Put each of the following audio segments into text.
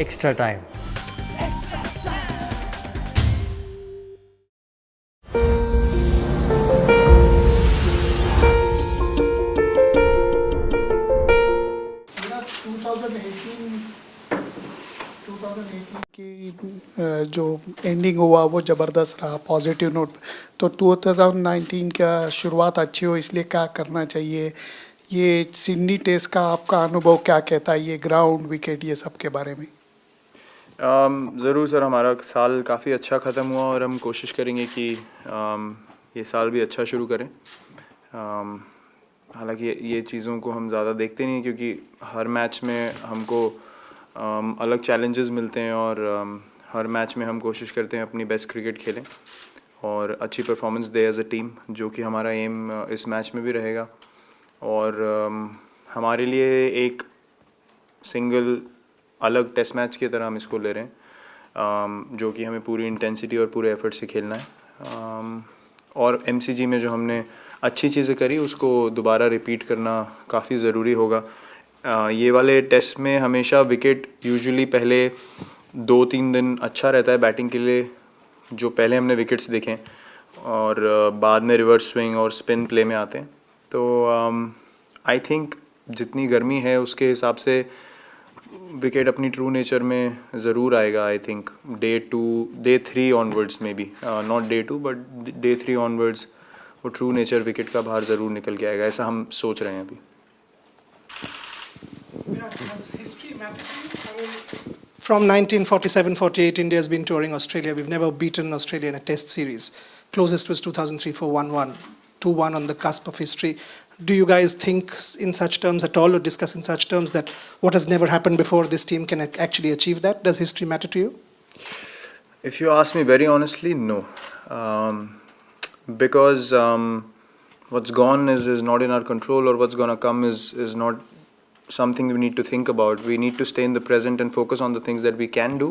extra time. Virat 2018 की जो ending हुआ वो ज़बरदस्त रहा पॉजिटिव नोट। तो 2019 का शुरुआत अच्छी हो इसलिए क्या करना चाहिए? ये सिडनी टेस्ट का आपका अनुभव क्या कहता है, ये ग्राउंड विकेट ये सब के बारे में? ज़रूर सर, हमारा साल काफ़ी अच्छा ख़त्म हुआ और हम कोशिश करेंगे कि ये साल भी अच्छा शुरू करें। हालांकि ये चीज़ों को हम ज़्यादा देखते नहीं क्योंकि हर मैच में हमको अलग चैलेंजेस मिलते हैं और हर मैच में हम कोशिश करते हैं अपनी बेस्ट क्रिकेट खेलें और अच्छी परफॉर्मेंस दे एज अ टीम, जो कि हमारा एम इस मैच में भी रहेगा। और हमारे लिए एक सिंगल अलग टेस्ट मैच की तरह हम इसको ले रहे हैं, जो कि हमें पूरी इंटेंसिटी और पूरे एफर्ट से खेलना है। और एमसीजी में जो हमने अच्छी चीज़ें करी उसको दोबारा रिपीट करना काफ़ी ज़रूरी होगा। ये वाले टेस्ट में हमेशा विकेट यूजुअली पहले 2-3 दिन अच्छा रहता है बैटिंग के लिए, जो पहले हमने विकेट्स देखें, और बाद में रिवर्स स्विंग और स्पिन प्ले में आते हैं। तो आई थिंक जितनी गर्मी है उसके हिसाब से विकेट अपनी ट्रू नेचर में ज़रूर आएगा। I think day 3 onwards maybe, not day 2 but day 3 onwards वो ट्रू नेचर विकेट का बाहर ज़रूर निकल के आएगा, ऐसा हम सोच रहे हैं अभी। From 1947-48, India has been touring Australia. We've never beaten Australia in a test series. Closest was 2003 for 1-1, 2-1 on the cusp of history. Do you guys think in such terms at all, or discuss in such terms that what has never happened before, this team can actually achieve that? Does history matter to you? If you ask me very honestly, no. Because what's gone is not in our control, or what's gonna come is not something we need to think about. We need to stay in the present and focus on the things that we can do.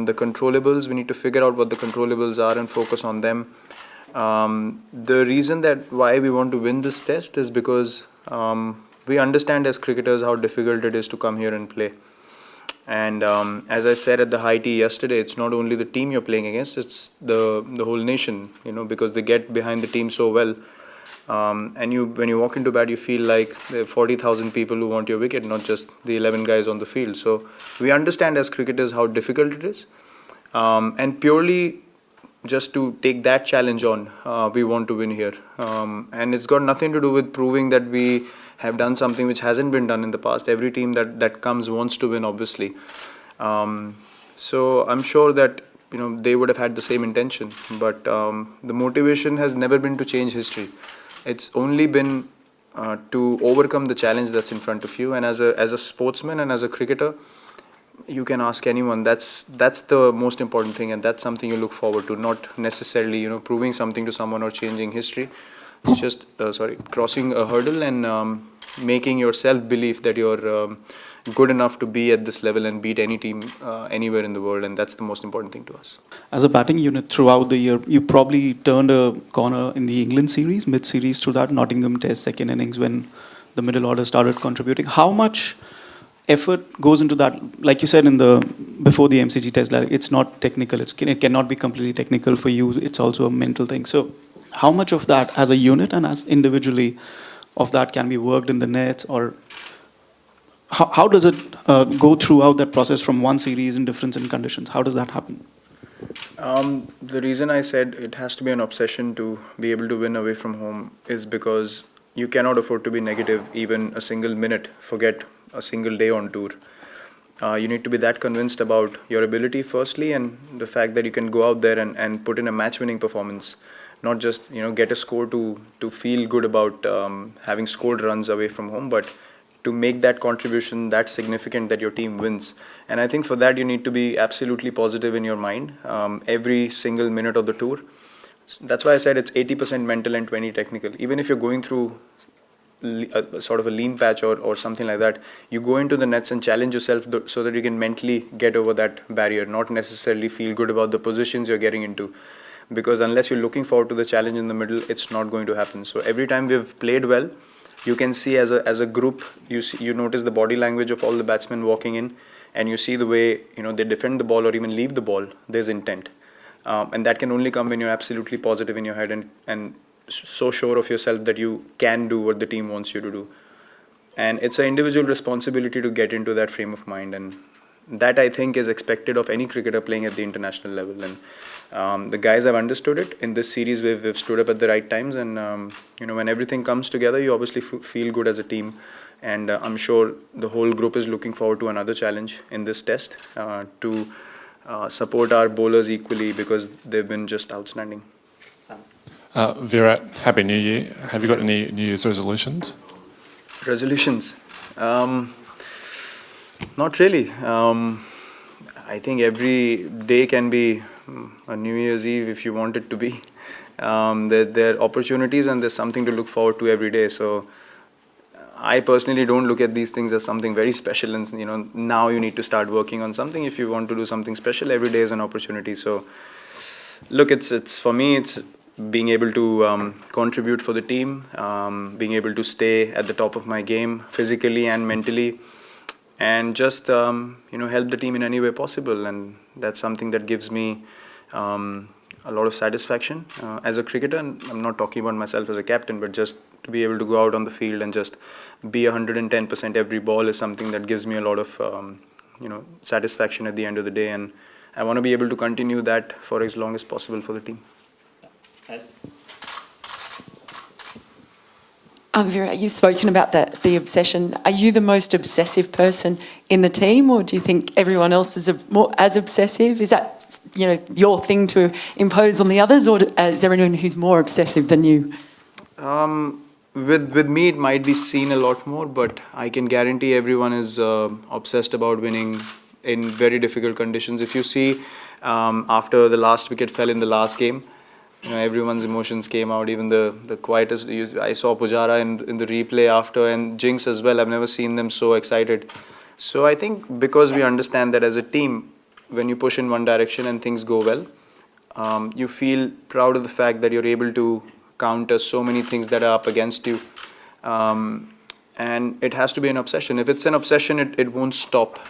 The controllables, we need to figure out what the controllables are and focus on them. The reason that why we want to win this test is because we understand as cricketers how difficult it is to come here and play. And as I said at the high tea yesterday, it's not only the team you're playing against, it's the whole nation, because they get behind the team so well. And when you walk into bat, you feel like there are 40,000 people who want your wicket, not just the 11 guys on the field. So we understand as cricketers how difficult it is. And purely just to take that challenge on, we want to win here. And it's got nothing to do with proving that we have done something which hasn't been done in the past. Every team that comes wants to win, obviously. So I'm sure that they would have had the same intention, but the motivation has never been to change history. It's only been to overcome the challenge that's in front of you. And as a sportsman and as a cricketer, you can ask anyone. That's the most important thing, and that's something you look forward to. Not necessarily proving something to someone or changing history. It's just crossing a hurdle and making yourself believe that you're good enough to be at this level and beat any team anywhere in the world, and that's the most important thing to us. As a batting unit throughout the year, you probably turned a corner in the England series, mid-series through that Nottingham Test second innings when the middle order started contributing. How much effort goes into that? Like you said before the MCG Test, like it's not technical. It cannot be completely technical for you. It's also a mental thing. So how much of that as a unit and as individually of that can be worked in the nets, or how does it go throughout that process from one series in difference in conditions? How does that happen? The reason I said it has to be an obsession to be able to win away from home is because you cannot afford to be negative even a single minute, forget a single day on tour. You need to be that convinced about your ability firstly, and the fact that you can go out there and put in a match-winning performance, not just get a score to feel good about having scored runs away from home, but to make that contribution that significant that your team wins. And I think for that you need to be absolutely positive in your mind every single minute of the tour. That's why I said it's 80% mental and 20 technical. Even if you're going through a sort of a lean patch or something like that, you go into the nets and challenge yourself so that you can mentally get over that barrier, not necessarily feel good about the positions you're getting into. Because unless you're looking forward to the challenge in the middle, it's not going to happen. So every time we've played well, you can see as a group, you notice the body language of all the batsmen walking in. and you see the way they defend the ball or even leave the ball, there's intent, and that can only come when you're absolutely positive in your head and so sure of yourself that you can do what the team wants you to do. And it's an individual responsibility to get into that frame of mind, and that I think is expected of any cricketer playing at the international level. And the guys have understood it. In this series, we've stood up at the right times, and when everything comes together, you obviously feel good as a team. And I'm sure the whole group is looking forward to another challenge in this test to support our bowlers equally, because they've been just outstanding. Virat, Happy New Year. Have you got any New Year's resolutions? Resolutions? Not really. I think every day can be a New Year's Eve if you want it to be. There are opportunities and there's something to look forward to every day. So I personally don't look at these things as something very special and now you need to start working on something. If you want to do something special, every day is an opportunity. So look, it's for me, it's being able to contribute for the team, being able to stay at the top of my game physically and mentally, and just help the team in any way possible. And that's something that gives me a lot of satisfaction as a cricketer. And I'm not talking about myself as a captain, but just to be able to go out on the field and just be 110% every ball is something that gives me a lot of satisfaction at the end of the day. And I want to be able to continue that for as long as possible for the team. Virat, you've spoken about the obsession. Are you the most obsessive person in the team, or do you think everyone else is more as obsessive? Is that your thing to impose on the others, or is there anyone who's more obsessive than you? With me, it might be seen a lot more, but I can guarantee everyone is obsessed about winning in very difficult conditions. If you see, after the last wicket fell in the last game, everyone's emotions came out. Even the quietest. I saw Pujara in the replay after, and Jinx as well. I've never seen them so excited. So I think because we understand that as a team, when you push in one direction and things go well, you feel proud of the fact that you're able to counter so many things that are up against you. And it has to be an obsession. If it's an obsession, it won't stop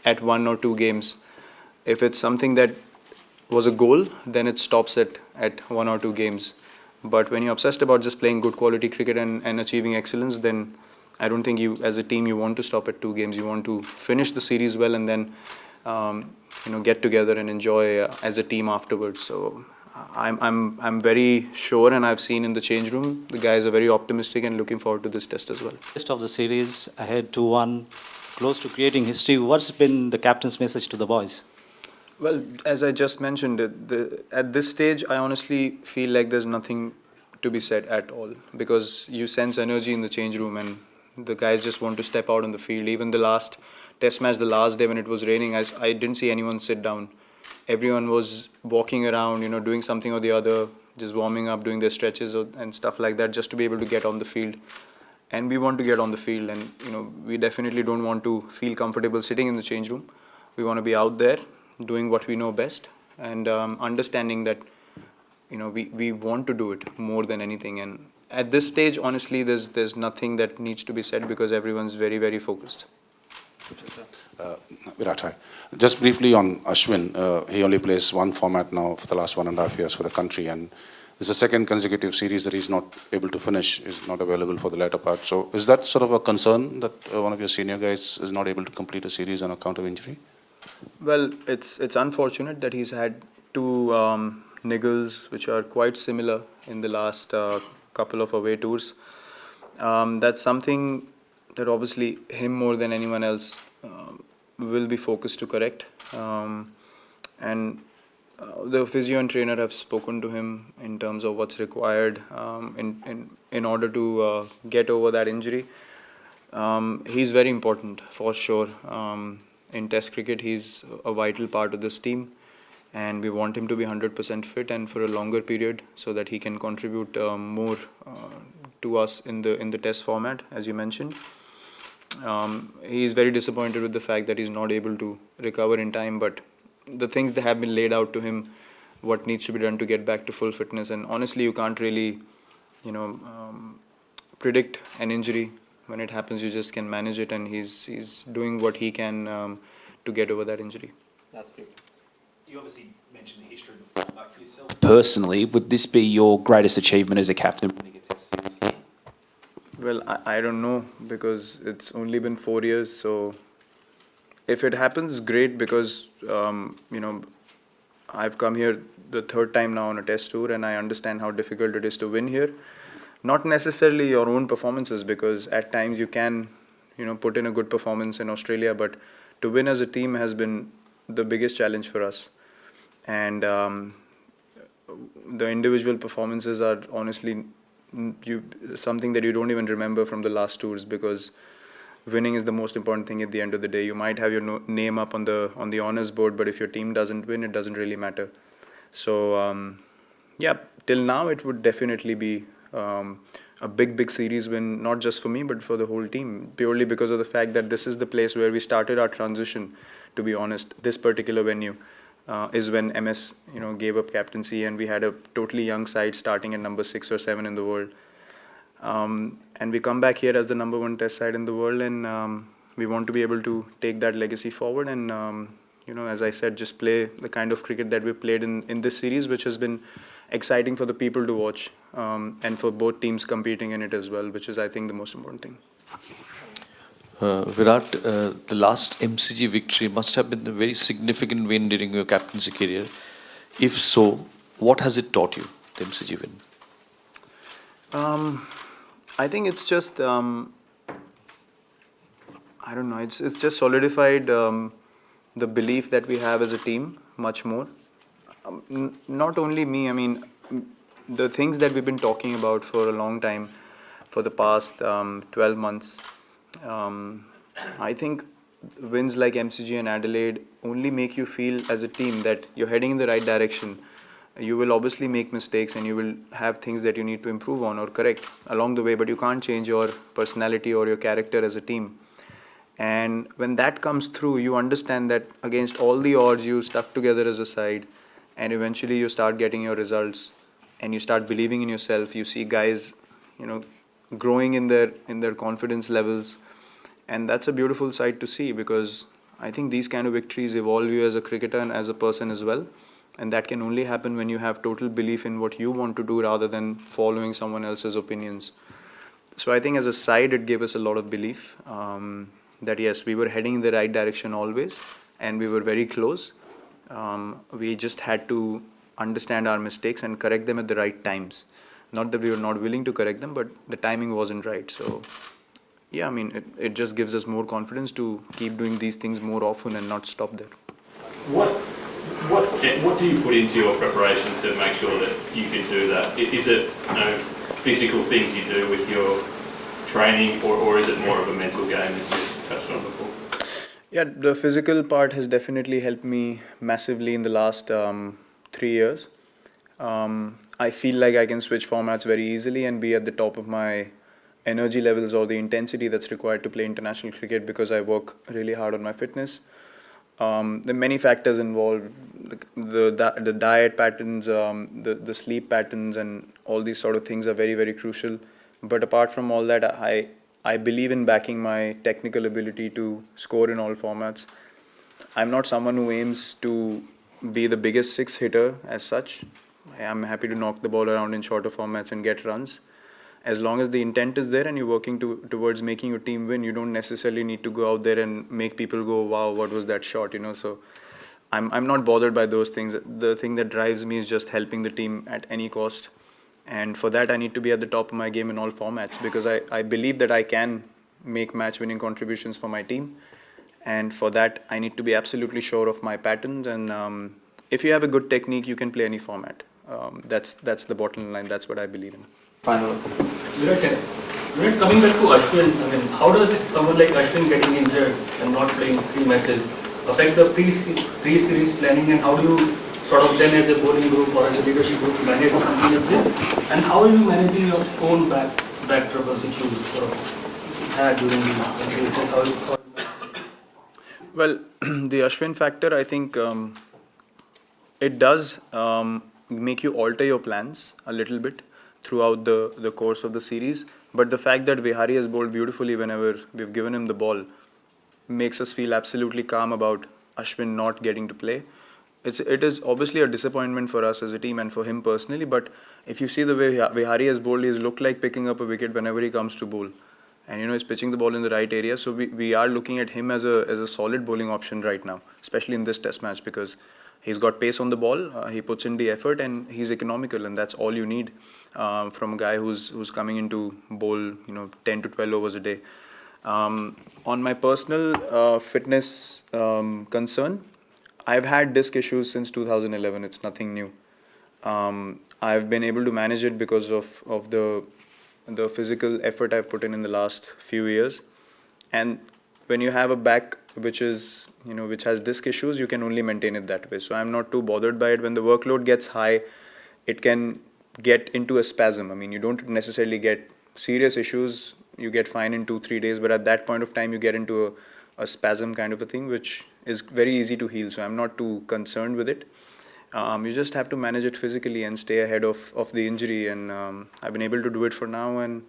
at 1 or 2 games. If it's something that was a goal, then it stops at 1 or 2 games. But when you're obsessed about just playing good quality cricket and achieving excellence, then I don't think you, as a team, you want to stop at 2 games. You want to finish the series well and then get together and enjoy as a team afterwards. So I'm very sure, and I've seen in the change room, the guys are very optimistic and looking forward to this test as well. Rest of the series ahead 2-1, close to creating history. What's been the captain's message to the boys? Well, as I just mentioned, at this stage, I honestly feel like there's nothing to be said at all, because you sense energy in the change room and the guys just want to step out on the field. Even the last test match, the last day when it was raining, I didn't see anyone sit down. Everyone was walking around, doing something or the other, just warming up, doing their stretches and stuff like that, just to be able to get on the field. And we want to get on the field, and we definitely don't want to feel comfortable sitting in the change room. We want to be out there doing what we know best, and understanding that we want to do it more than anything. And at this stage, honestly, there's nothing that needs to be said, because everyone's very, very focused. Virat, hi. Just briefly on Ashwin, he only plays one format now for the last 1.5 years for the country, and it's the second consecutive series that he's not able to finish, is not available for the latter part. So is that sort of a concern that one of your senior guys is not able to complete a series on account of injury? Well, it's unfortunate that he's had 2 niggles which are quite similar in the last couple of away tours. That's something that obviously him more than anyone else will be focused to correct. And the physio and trainer have spoken to him in terms of what's required in order to get over that injury. He's very important for sure. In Test cricket, he's a vital part of this team, and we want him to be 100% fit and for a longer period, so that he can contribute more to us in the Test format, as you mentioned. He's very disappointed with the fact that he's not able to recover in time, but the things that have been laid out to him, what needs to be done to get back to full fitness, and honestly, you can't really, predict an injury. When it happens, you just can manage it, and he's doing what he can to get over that injury. That's great. You obviously mentioned the history before, but for yourself personally, would this be your greatest achievement as a captain winning a test series here? Well, I don't know because it's only been 4 years. So if it happens, great, because I've come here the third time now on a test tour, and I understand how difficult it is to win here. Not necessarily your own performances, because at times you can put in a good performance in Australia, but to win as a team has been the biggest challenge for us. And the individual performances are honestly something that you don't even remember from the last tours, because winning is the most important thing at the end of the day. You might have your name up on the honors board, but if your team doesn't win, it doesn't really matter. So yeah, till now it would definitely be a big series win, not just for me but for the whole team, purely because of the fact that this is the place where we started our transition. To be honest, this particular venue is when MS gave up captaincy, and we had a totally young side starting at number 6 or 7 in the world. And we come back here as the number 1 test side in the world, and we want to be able to take that legacy forward and as I said, just play the kind of cricket that we played in this series, which has been exciting for the people to watch, and for both teams competing in it as well, which is, I think, the most important thing. Virat, the last MCG victory must have been a very significant win during your captaincy career. If so, what has it taught you, the MCG win? I think it's just, I don't know, it's just solidified the belief that we have as a team much more. Not only me, I mean, the things that we've been talking about for a long time, for the past 12 months, I think wins like MCG and Adelaide only make you feel as a team that you're heading in the right direction. You will obviously make mistakes, and you will have things that you need to improve on or correct along the way, but you can't change your personality or your character as a team. And when that comes through, you understand that against all the odds, you stuck together as a side, and eventually you start getting your results, and you start believing in yourself. You see guys, growing in their confidence levels, and that's a beautiful sight to see, because I think these kind of victories evolve you as a cricketer and as a person as well. And that can only happen when you have total belief in what you want to do rather than following someone else's opinions. So I think as a side, it gave us a lot of belief that yes, we were heading in the right direction always, and we were very close. We just had to understand our mistakes and correct them at the right times. Not that we were not willing to correct them, but the timing wasn't right. So yeah, I mean, it just gives us more confidence to keep doing these things more often and not stop there. What do you put into your preparation to make sure that you can do that? Is it physical things you do with your training, or is it more of a mental game, as you touched on before? Yeah, the physical part has definitely helped me massively in the last 3 years. I feel like I can switch formats very easily and be at the top of my energy levels or the intensity that's required to play international cricket, because I work really hard on my fitness. There are many factors involved, the diet patterns, the sleep patterns, and all these sort of things are very, very crucial. But apart from all that, I believe in backing my technical ability to score in all formats. I'm not someone who aims to be the biggest six hitter as such. I'm happy to knock the ball around in shorter formats and get runs. As long as the intent is there and you're working towards making your team win, you don't necessarily need to go out there and make people go, wow, what was that shot, So I'm not bothered by those things. The thing that drives me is just helping the team at any cost. And for that, I need to be at the top of my game in all formats, because I believe that I can make match-winning contributions for my team. And for that, I need to be absolutely sure of my patterns. And if you have a good technique, you can play any format. That's the bottom line. That's what I believe in. Final. Virat, coming back to Ashwin, I mean, how does someone like Ashwin getting injured and not playing 3 matches affect the pre-series planning, and how do you sort of then as a bowling group or as a leadership group manage something like this? And how are you managing your own back troubles which you sort of had during the Well, the Ashwin factor, I think it does make you alter your plans a little bit throughout the course of the series. But the fact that Vihari has bowled beautifully whenever we've given him the ball makes us feel absolutely calm about Ashwin not getting to play. It is obviously a disappointment for us as a team and for him personally, but if you see the way Vihari has bowled, he's looked like picking up a wicket whenever he comes to bowl. And he's pitching the ball in the right area, so we are looking at him as a solid bowling option right now, especially in this test match, because he's got pace on the ball, he puts in the effort, and he's economical, and that's all you need from a guy who's coming into bowl 10 to 12 overs a day. On my personal fitness concern, I've had disc issues since 2011. It's nothing new. I've been able to manage it because of the physical effort I've put in the last few years. And when you have a back which is which has disc issues, you can only maintain it that way. So I'm not too bothered by it. When the workload gets high, it can get into a spasm. I mean, you don't necessarily get serious issues. You get fine in 2-3 days, but at that point of time, you get into a spasm kind of a thing, which is very easy to heal. So I'm not too concerned with it. You just have to manage it physically and stay ahead of the injury. And I've been able to do it for now, and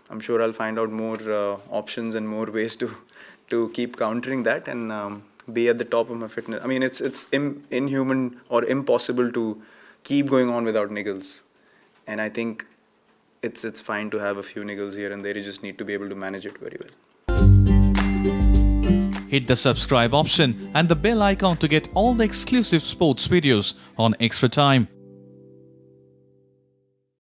I'm sure I'll find out more options and more ways to keep countering that and be at the top of my fitness. I mean, it's inhuman or impossible to keep going on without niggles. And I think it's fine to have a few niggles here and there. You just need to be able to manage it very well. Hit the subscribe option and the bell icon to get all the exclusive sports videos on Extra Time.